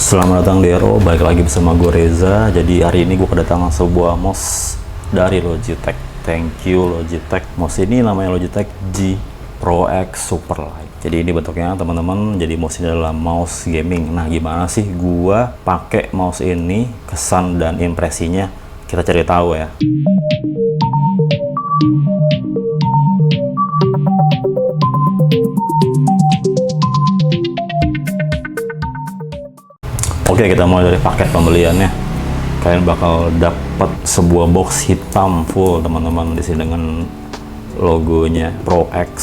Selamat datang di RO, balik lagi bersama gue Reza. Jadi hari ini gue kedatangan sebuah mouse dari Logitech. Thank you Logitech. Mouse ini namanya Logitech G Pro X Superlight. Jadi ini bentuknya teman-teman, jadi mouse ini adalah mouse gaming. Nah gimana sih gue pakai mouse ini, kesan dan impresinya? Kita cari tahu ya. Oke, kita mulai dari paket pembeliannya. Kalian bakal dapat sebuah box hitam full teman-teman, di sini dengan logonya Pro X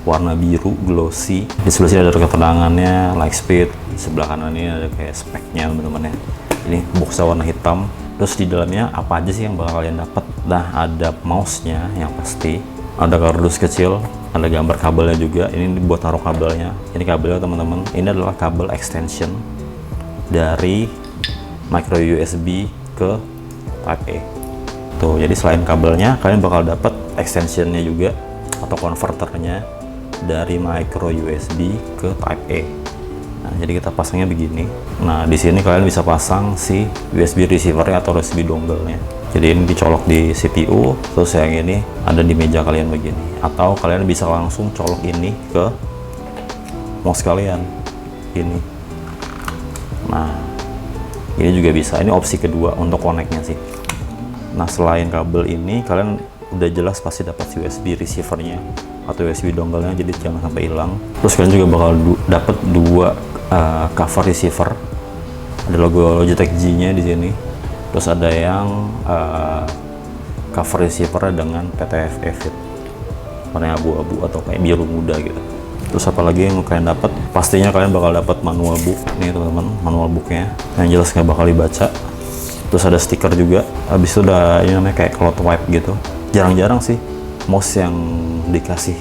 warna biru glossy. Di sebelah sini ada keterangannya, like speed. Di sebelah kanan ini ada kayak speknya teman-teman ya. Ini boxnya warna hitam. Terus di dalamnya apa aja sih yang bakal kalian dapat? Nah, ada mouse-nya yang pasti, ada kardus kecil, ada gambar kabelnya juga. Ini buat taruh kabelnya. Ini kabelnya teman-teman. Ini adalah kabel extension dari micro USB ke Type A. Tuh, jadi selain kabelnya, kalian bakal dapat extensionnya juga atau konverternya dari micro USB ke Type A. Nah, jadi kita pasangnya begini. Nah, di sini kalian bisa pasang si USB receiver atau USB dongle-nya. Jadi ini dicolok di CPU, terus yang ini ada di meja kalian begini. Atau kalian bisa langsung colok ini ke mouse kalian. Ini. Nah, ini juga bisa. Ini opsi kedua untuk connect-nya sih. Nah, selain kabel ini, kalian udah jelas pasti dapat USB receiver-nya atau USB dongle-nya, jadi jangan sampai hilang. Terus kalian juga bakal dapat dua cover receiver. Ada logo Logitech G-nya di sini. Terus ada yang cover receiver dengan PTFE fit, warna abu-abu atau kayak biru muda gitu. Terus apalagi yang kalian dapat? Pastinya kalian bakal dapat manual book nih teman-teman, manual booknya yang jelas nggak bakal dibaca. Terus ada stiker juga. Habis itu udah ini namanya kayak cloth wipe gitu. Jarang-jarang sih mouse yang dikasih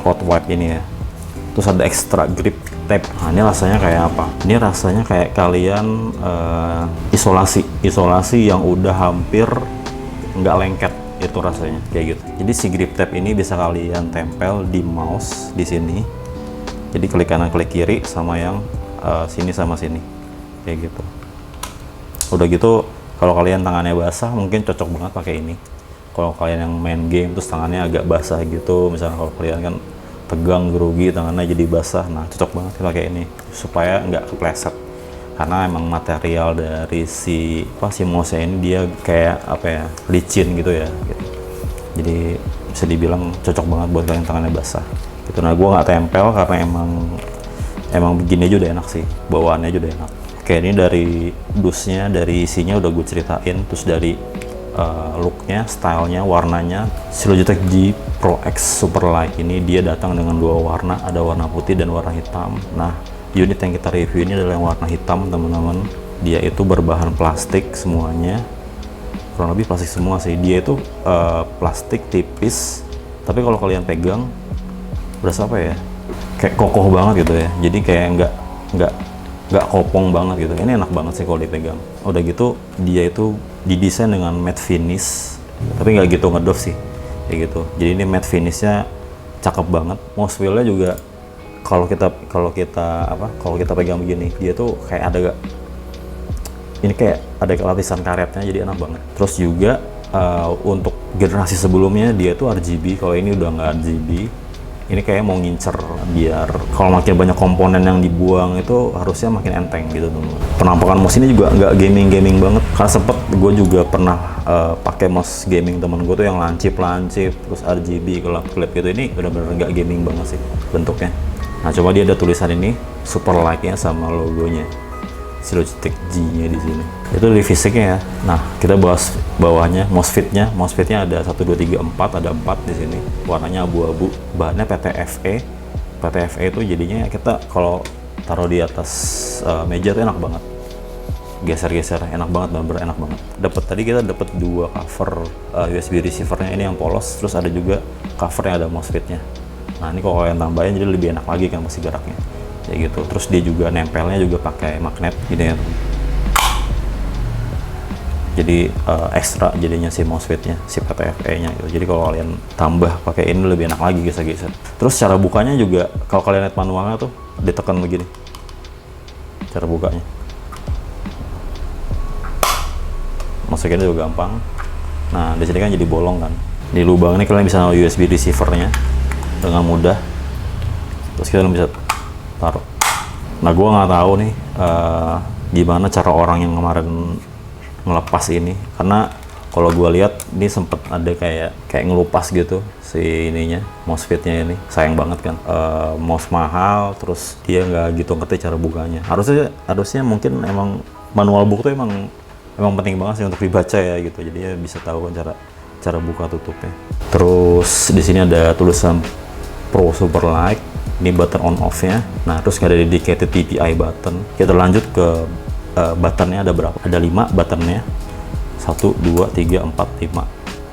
cloth wipe ini ya. Terus ada extra grip tape. Nah, ini rasanya kayak apa? Ini rasanya kayak kalian isolasi yang udah hampir nggak lengket. Itu rasanya kayak gitu. Jadi si grip tape ini bisa kalian tempel di mouse di sini. Jadi klik kanan klik kiri sama yang sini sama sini kayak gitu. Udah gitu, kalau kalian tangannya basah mungkin cocok banget pakai ini. Kalau kalian yang main game terus tangannya agak basah gitu, misalnya kalau kalian kan tegang grogi tangannya jadi basah, nah cocok banget pakai ini supaya nggak kepleset. Karena emang material dari si mouse ini dia kayak apa ya, licin gitu ya gitu. Jadi bisa dibilang cocok banget buat kalian tangannya basah gitu. Nah, gue nggak tempel karena emang begini aja udah enak sih, bawaannya aja udah enak. Oke, ini dari dusnya, dari isinya udah gue ceritain. Terus dari looknya, stylenya, warnanya, si Logitech G Pro X Superlight ini dia datang dengan dua warna, ada warna putih dan warna hitam. Nah, unit yang kita review ini adalah yang warna hitam teman-teman. Dia itu berbahan plastik semuanya, kurang lebih plastik semua sih. Dia itu plastik tipis, tapi kalau kalian pegang berasa apa ya, kayak kokoh banget gitu ya. Jadi kayak nggak kopong banget gitu. Ini enak banget sih kalau dipegang. Udah gitu dia itu didesain dengan matte finish, tapi nggak gitu ngedove sih kayak gitu. Jadi ini matte finishnya cakep banget. Mouse wheel-nya juga kalau kita pegang begini, dia tuh kayak ada ini kayak ada lapisan karetnya, jadi enak banget. Terus juga untuk generasi sebelumnya dia tuh RGB, kalau ini udah nggak RGB. Ini kayak mau ngincer biar kalau makin banyak komponen yang dibuang itu harusnya makin enteng gitu teman-teman. Penampakan mouse ini juga nggak gaming banget, karena sempet gue juga pernah pakai mouse gaming temen gue tuh yang lancip terus RGB kelap-kelip gitu. Ini bener-bener nggak gaming banget sih bentuknya. Nah, coba dia ada tulisan ini Superlight-nya sama logonya si Logitech G-nya di sini. Itu di fisiknya ya. Nah, kita bahas bawahnya, mousefitnya. Mousefitnya ada 1, 2, 3, 4, ada 4 di sini. Warnanya abu-abu. Bahannya PTFE. PTFE itu jadinya kita kalau taruh di atas meja tuh enak banget. Geser-geser enak banget, bener-bener enak banget. Tadi kita dapat dua cover USB receiver-nya, ini yang polos, terus ada juga cover yang ada mousefitnya. Nah, ini kalau kalian tambahin jadi lebih enak lagi kan masih geraknya kayak gitu. Terus dia juga nempelnya juga pakai magnet gini ya. Jadi ekstra jadinya si mousefitnya, si PTFE-nya gitu. Jadi kalau kalian tambah pakai ini lebih enak lagi geser-geser. Terus cara bukanya juga kalau kalian lihat manualnya tuh ditekan begini cara bukanya. masukinnya juga gampang. Nah di sini kan jadi bolong kan, di lubang ini kalian bisa naruh USB receivernya dengan mudah, terus kalian bisa taruh. Nah gue nggak tahu nih gimana cara orang yang kemarin ngelepas ini, karena kalau gue lihat ini sempet ada kayak ngelupas gitu si ininya, MOSFET-nya ini. Sayang banget kan, mouse mahal, terus dia nggak gitu ngerti cara bukanya. Harusnya mungkin emang manual book tuh emang penting banget sih untuk dibaca ya gitu. Jadi ya bisa tahu kan cara buka tutupnya. Terus di sini ada tulisan Pro Super Light, ini button on off-nya. Nah terus nggak ada dedicated DPI button. Kita lanjut ke buttonnya, ada berapa? Ada 5 buttonnya. 1, 2, 3, 4, 5.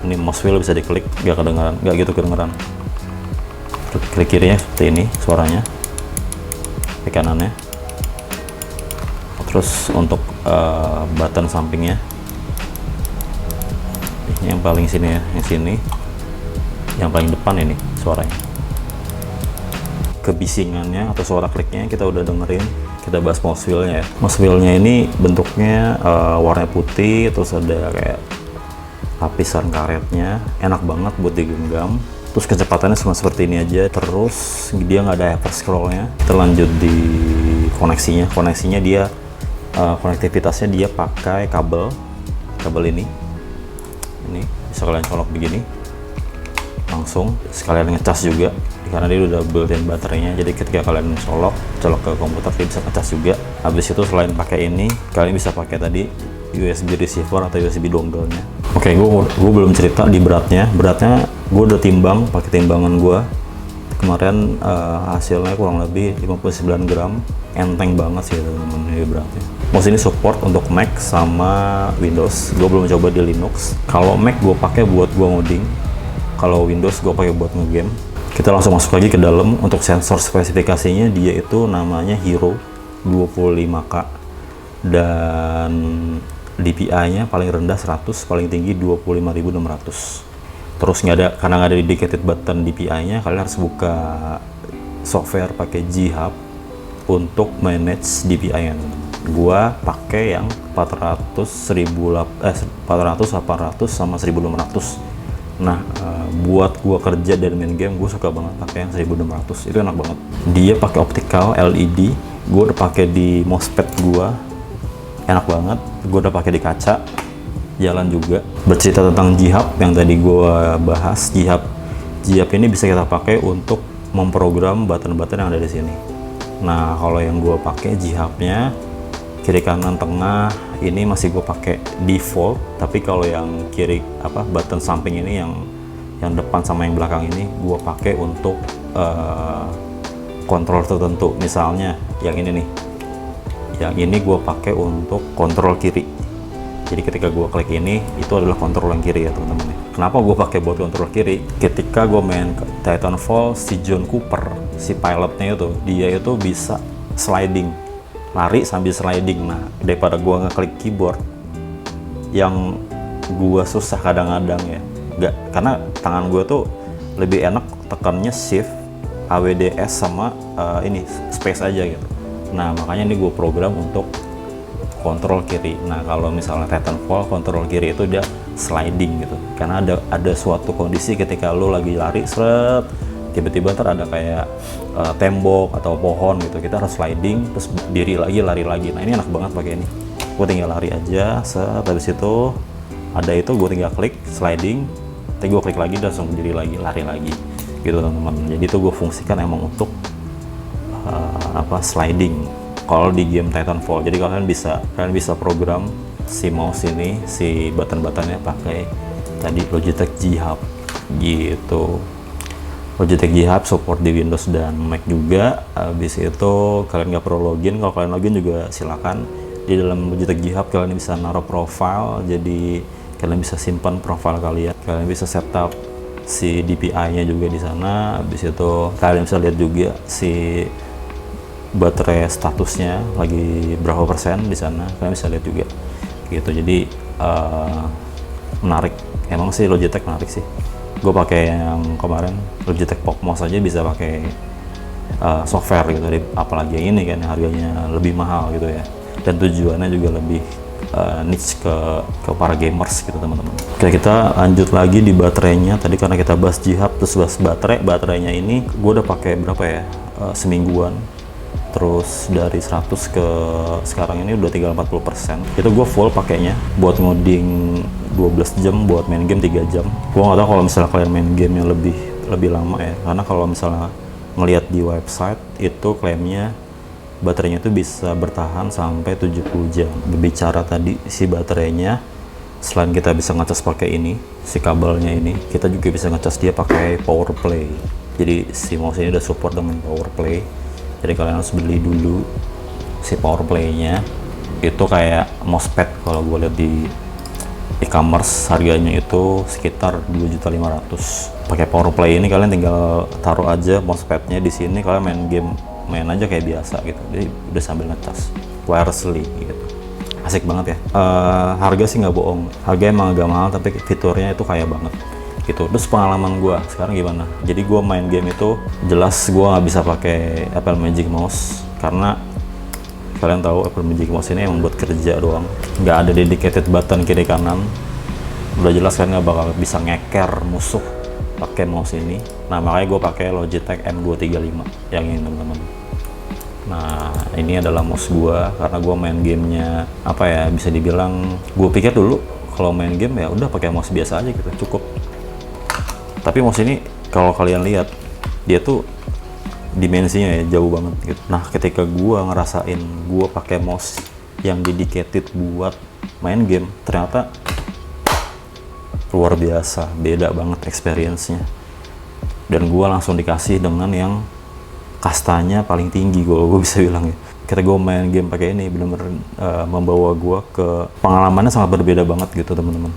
Ini mouse wheel bisa diklik, nggak gitu kedengeran. Klik kirinya seperti ini suaranya, klik kanannya. Terus untuk button sampingnya, ini yang paling sini ya, yang sini, yang paling depan ini suaranya. Kebisingannya atau suara kliknya kita udah dengerin. Kita bahas mouse wheel-nya ya. Mouse wheel-nya ini bentuknya warna putih, terus ada kayak lapisan karetnya, enak banget buat digenggam. Terus kecepatannya cuma seperti ini aja. Terus dia nggak ada hyper scroll-nya. Kita lanjut di koneksinya dia konektivitasnya dia pakai kabel ini bisa kalian colok begini langsung, sekalian ngecas juga karena dia udah built-in baterainya. Jadi ketika kalian colok ke komputer dia bisa ngecas juga. Habis itu selain pakai ini, kalian bisa pakai tadi USB receiver atau USB dongle-nya. Oke, gue belum cerita di beratnya gue udah timbang pakai timbangan gue kemarin. Hasilnya kurang lebih 59 gram, enteng banget sih teman-teman ini beratnya. Mouse ini support untuk Mac sama Windows. Gue belum coba di Linux. Kalau Mac gue pakai buat gue ngoding, kalau Windows gue pakai buat ngegame. Kita langsung masuk lagi ke dalam. Untuk sensor spesifikasinya dia itu namanya Hero 25K dan DPI-nya paling rendah 100, paling tinggi 25.600. Terus karena nggak ada dedicated button DPI-nya, kalian harus buka software pakai G-Hub untuk manage DPI-nya. Gua pakai yang 400, 800 sama 1600. Nah, buat gua kerja dan main game, gue suka banget pakai yang 1600. Itu enak banget. Dia pakai optical LED. Gue udah pakai di mousepad gua, enak banget. Gue udah pakai di kaca, jalan juga. Bercerita tentang G-Hub yang tadi gua bahas, G-Hub ini bisa kita pakai untuk memprogram button-button yang ada di sini. Nah, kalau yang gua pakai G-Hub-nya kiri kanan tengah ini masih gue pakai default, tapi kalau yang button samping ini yang depan sama yang belakang ini gue pakai untuk kontrol tertentu. Misalnya yang ini nih, yang ini gue pakai untuk kontrol kiri. Jadi ketika gue klik ini, itu adalah kontrol yang kiri ya teman-teman. Kenapa gue pakai buat kontrol kiri? Ketika gue main Titanfall, si John Cooper, si pilotnya itu, dia itu bisa sliding, lari sambil sliding. Nah, daripada gua ngeklik keyboard yang gua susah kadang-kadang ya, karena tangan gua tuh lebih enak tekannya shift, AWDS sama ini space aja gitu. Nah, makanya ini gua program untuk kontrol kiri. Nah, kalau misalnya Titanfall kontrol kiri itu dia sliding gitu, karena ada suatu kondisi ketika lo lagi lari tiba-tiba ntar ada kayak tembok atau pohon gitu, kita harus sliding terus diri lagi, lari lagi. Nah, ini enak banget pakai ini. Gue tinggal lari aja, habis itu ada itu gue tinggal klik sliding, nanti gue klik lagi dan langsung diri lagi, lari lagi gitu teman-teman. Jadi itu gue fungsikan emang untuk sliding kalau di game Titanfall. Jadi kalian bisa program si mouse ini, si button-buttonnya pakai tadi Logitech G-Hub gitu. Logitech G-Hub support di Windows dan Mac juga. Habis itu kalian nggak perlu login. Kalau kalian login juga silakan. Di dalam Logitech G-Hub kalian bisa naruh profile, jadi kalian bisa simpan profile kalian. Kalian bisa setup si DPI-nya juga di sana. Habis itu kalian bisa lihat juga si baterai statusnya lagi berapa persen di sana. Kalian bisa lihat juga gitu. Jadi menarik. Emang sih Logitech menarik sih. Gue pakai yang kemarin Logitech PopMouse aja bisa pakai software gitu, apalagi yang ini kan harganya lebih mahal gitu ya, dan tujuannya juga lebih niche ke para gamers gitu teman-teman. Oke, kita lanjut lagi di baterainya. Tadi karena kita bahas jihad terus bahas baterainya ini gue udah pakai berapa ya, semingguan. Terus dari 100 ke sekarang ini udah tinggal 40%. Itu gue full pakainya buat ngoding 12 jam, buat main game 3 jam. Gue nggak tahu kalau misalnya kalian main game yang lebih lama ya, karena kalau misalnya ngelihat di website itu klaimnya baterainya itu bisa bertahan sampai 70 jam. Berbicara tadi si baterainya, selain kita bisa ngecas pakai ini, si kabelnya ini, kita juga bisa ngecas dia pakai power play. Jadi si mouse ini udah support dengan power play. Jadi kalian harus beli dulu si power play-nya. Itu kayak mousepad kalau gue lihat di e-commerce, harganya itu sekitar 2.500.000. Pakai power play ini kalian tinggal taruh aja mousepadnya di sini, kalian main aja kayak biasa gitu. Jadi udah sambil ngecas wirelessly gitu. Asik banget ya. Harga sih nggak bohong, harga emang agak mahal tapi fiturnya itu kaya banget gitu. Terus pengalaman gue sekarang gimana? Jadi gue main game itu jelas gue nggak bisa pakai Apple Magic Mouse, karena kalian tahu Apple Magic Mouse ini emang buat kerja doang, nggak ada dedicated button kiri kanan. Udah jelas kan nggak bakal bisa ngeker musuh pakai mouse ini. Nah makanya gue pakai Logitech M235 yang ini teman-teman. Nah ini adalah mouse gue, karena gue main gamenya apa ya, bisa dibilang gue pikir dulu kalau main game ya udah pakai mouse biasa aja gitu cukup. Tapi mouse ini kalau kalian lihat dia tuh dimensinya ya jauh banget gitu. Nah ketika gue ngerasain gue pakai mouse yang dedicated buat main game, ternyata luar biasa, beda banget experience-nya. Dan gue langsung dikasih dengan yang kastanya paling tinggi, gue bisa bilang ya. Ketika gue main game pakai ini bener-bener membawa gue ke pengalamannya sangat berbeda banget gitu teman-teman.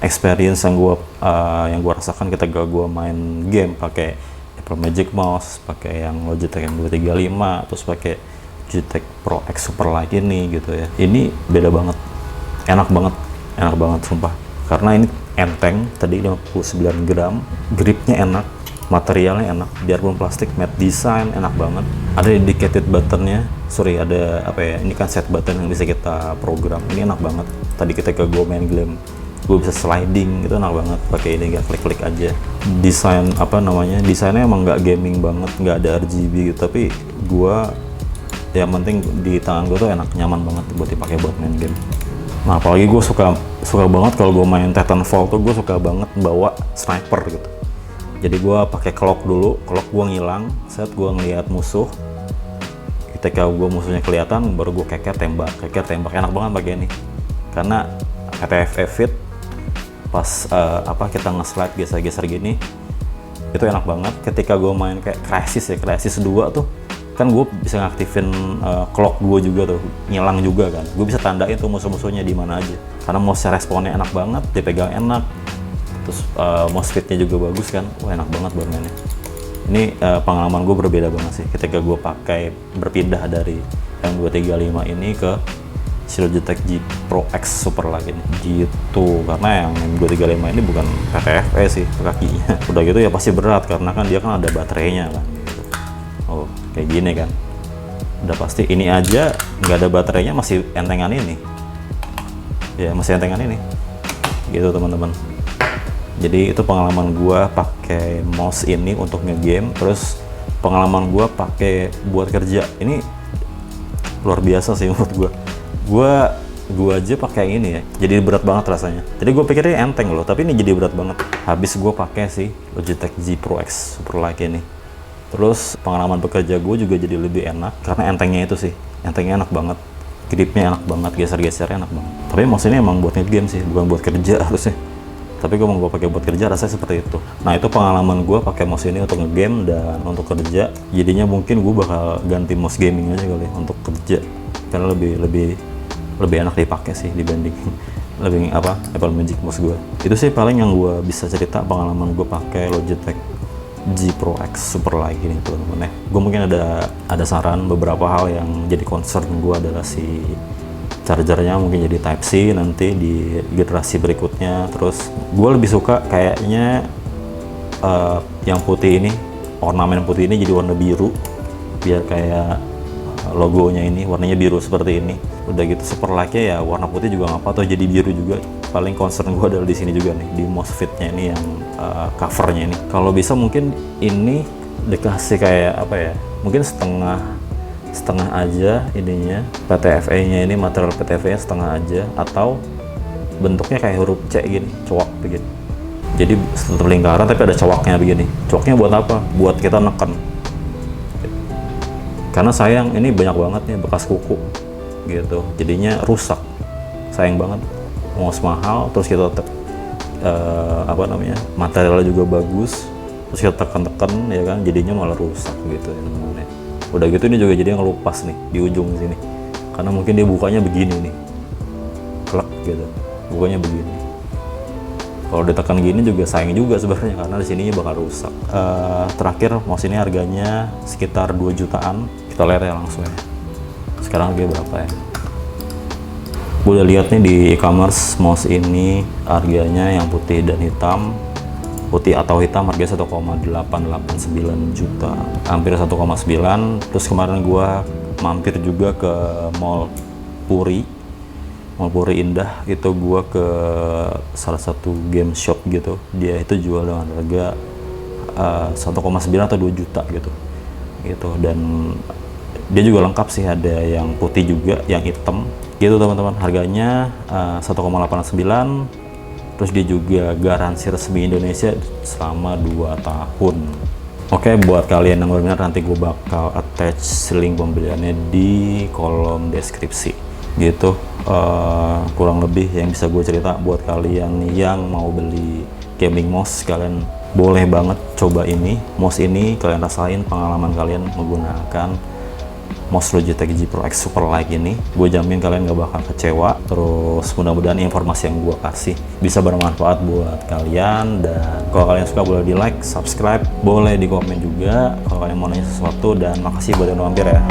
Experience yang gue rasakan ketika gue main game pakai Apple Magic Mouse, pakai yang Logitech M235, terus pakai Logitech Pro X Superlight ini gitu ya. Ini beda banget, enak banget sumpah. Karena ini enteng, tadi 59 gram, gripnya enak, materialnya enak, biarpun plastik, matte design, enak banget. Ada dedicated buttonnya, ada apa ya, ini kan set button yang bisa kita program, ini enak banget. Tadi ketika gue main game, gue bisa sliding, itu enak banget, pakai ini gak klik-klik aja. Desain desainnya emang nggak gaming banget, nggak ada RGB gitu, tapi gue yang penting di tangan gue tuh enak, nyaman banget buat dipakai buat main game. Nah apalagi gue suka banget kalau gue main Titanfall tuh, gue suka banget bawa sniper gitu. Jadi gue pakai clock dulu, clock gue ngilang saat gue ngeliat musuh. Ketika gue musuhnya kelihatan, baru gue keker tembak, enak banget pakai ini. Karena TFT fit, pas kita nge-slide geser-geser gini, itu enak banget. Ketika gue main kayak Crysis 2 tuh, kan gue bisa ngaktifin clock gue juga tuh, ngilang juga kan. Gue bisa tandain tuh musuh-musuhnya di mana aja. Karena mouse responnya enak banget, dipegang enak. Terus mouse fitnya juga bagus kan. Wah enak banget buat mainnya. Ini pengalaman gue berbeda banget sih ketika gue berpindah dari M235 ini ke si Logitech G Pro X Superlight ini gitu. Karena yang M235 ini bukan PTFE sih kakinya. Udah gitu ya pasti berat, karena kan dia kan ada baterainya kan. Oh kayak gini kan, udah pasti ini aja nggak ada baterainya masih entengan ini ya, masih entengan ini gitu teman-teman. Jadi itu pengalaman gua pakai mouse ini untuk ngegame, terus pengalaman gua pakai buat kerja ini luar biasa sih menurut gua aja pakai ini ya, jadi berat banget rasanya. Jadi gue pikirnya enteng loh, tapi ini jadi berat banget. Habis gue pakai sih Logitech G Pro X Superlight ini. Terus pengalaman bekerja gue juga jadi lebih enak karena entengnya itu sih, entengnya enak banget, gripnya enak banget, geser-gesernya enak banget. Tapi mouse ini emang buat game sih, bukan buat kerja harusnya. Tapi gue mau pakai buat kerja rasanya seperti itu. Nah itu pengalaman gue pakai mouse ini untuk ngegame dan untuk kerja. Jadinya mungkin gue bakal ganti mouse gaming aja kali untuk kerja, karena lebih enak dipakai sih dibanding Apple Magic Mouse gue. Itu sih paling yang gue bisa cerita pengalaman gue pakai Logitech G Pro X Superlight ini teman-teman ya. Gue mungkin ada saran beberapa hal yang jadi concern gue adalah si chargernya mungkin jadi Type C nanti di generasi berikutnya. Terus gue lebih suka kayaknya yang putih ini, ornamen putih ini jadi warna biru biar kayak logonya ini warnanya biru seperti ini. Udah gitu Superlight-nya ya warna putih juga nggak apa, atau jadi biru juga. Paling concern gue adalah di sini juga nih, di MOSFET-nya ini yang covernya ini. Kalau bisa mungkin ini dikasih kayak apa ya? Mungkin setengah aja ininya, PTFE-nya ini, material PTFE-nya setengah aja, atau bentuknya kayak huruf C gini, cowok begini. Jadi setelah lingkaran tapi ada cowoknya begini. Cowoknya buat apa? Buat kita neken. Karena sayang ini banyak banget nih bekas kuku gitu, jadinya rusak. Sayang banget. Mouse mahal, terus kita materialnya juga bagus, terus kita tekan-tekan ya kan, jadinya malah rusak gitu ya teman-teman. Udah gitu ini juga jadi ngelupas nih di ujung sini, karena mungkin dia bukanya begini nih, klek gitu, bukanya begini. Kalau ditekan gini juga sayang juga sebenarnya, karena di sini bakal rusak. Terakhir mouse ini harganya sekitar 2 jutaan. Kita lihat ya langsung ya. Sekarang harganya berapa ya? Gue udah lihat nih di e-commerce mouse ini harganya yang putih dan hitam. Putih atau hitam harganya 1,889 juta, hampir 1,9. Terus kemarin gue mampir juga ke Mall Puri Indah, itu gue ke salah satu game shop gitu, dia itu jual dengan harga 1,9 atau 2 juta gitu, dan dia juga lengkap sih, ada yang putih juga, yang hitam gitu teman-teman. Harganya 1,89, terus dia juga garansi resmi Indonesia selama 2 tahun. Oke, buat kalian yang berminat nanti gue bakal attach link pembeliannya di kolom deskripsi gitu. Kurang lebih yang bisa gue cerita. Buat kalian yang mau beli gaming mouse, kalian boleh banget coba ini mouse ini, kalian rasain pengalaman kalian menggunakan mouse Logitech G Pro X Superlight ini. Gue jamin kalian gak bakal kecewa. Terus mudah-mudahan informasi yang gue kasih bisa bermanfaat buat kalian, dan kalau kalian suka boleh di like, subscribe, boleh di komen juga kalau kalian mau nanya sesuatu. Dan makasih buat yang mampir ya.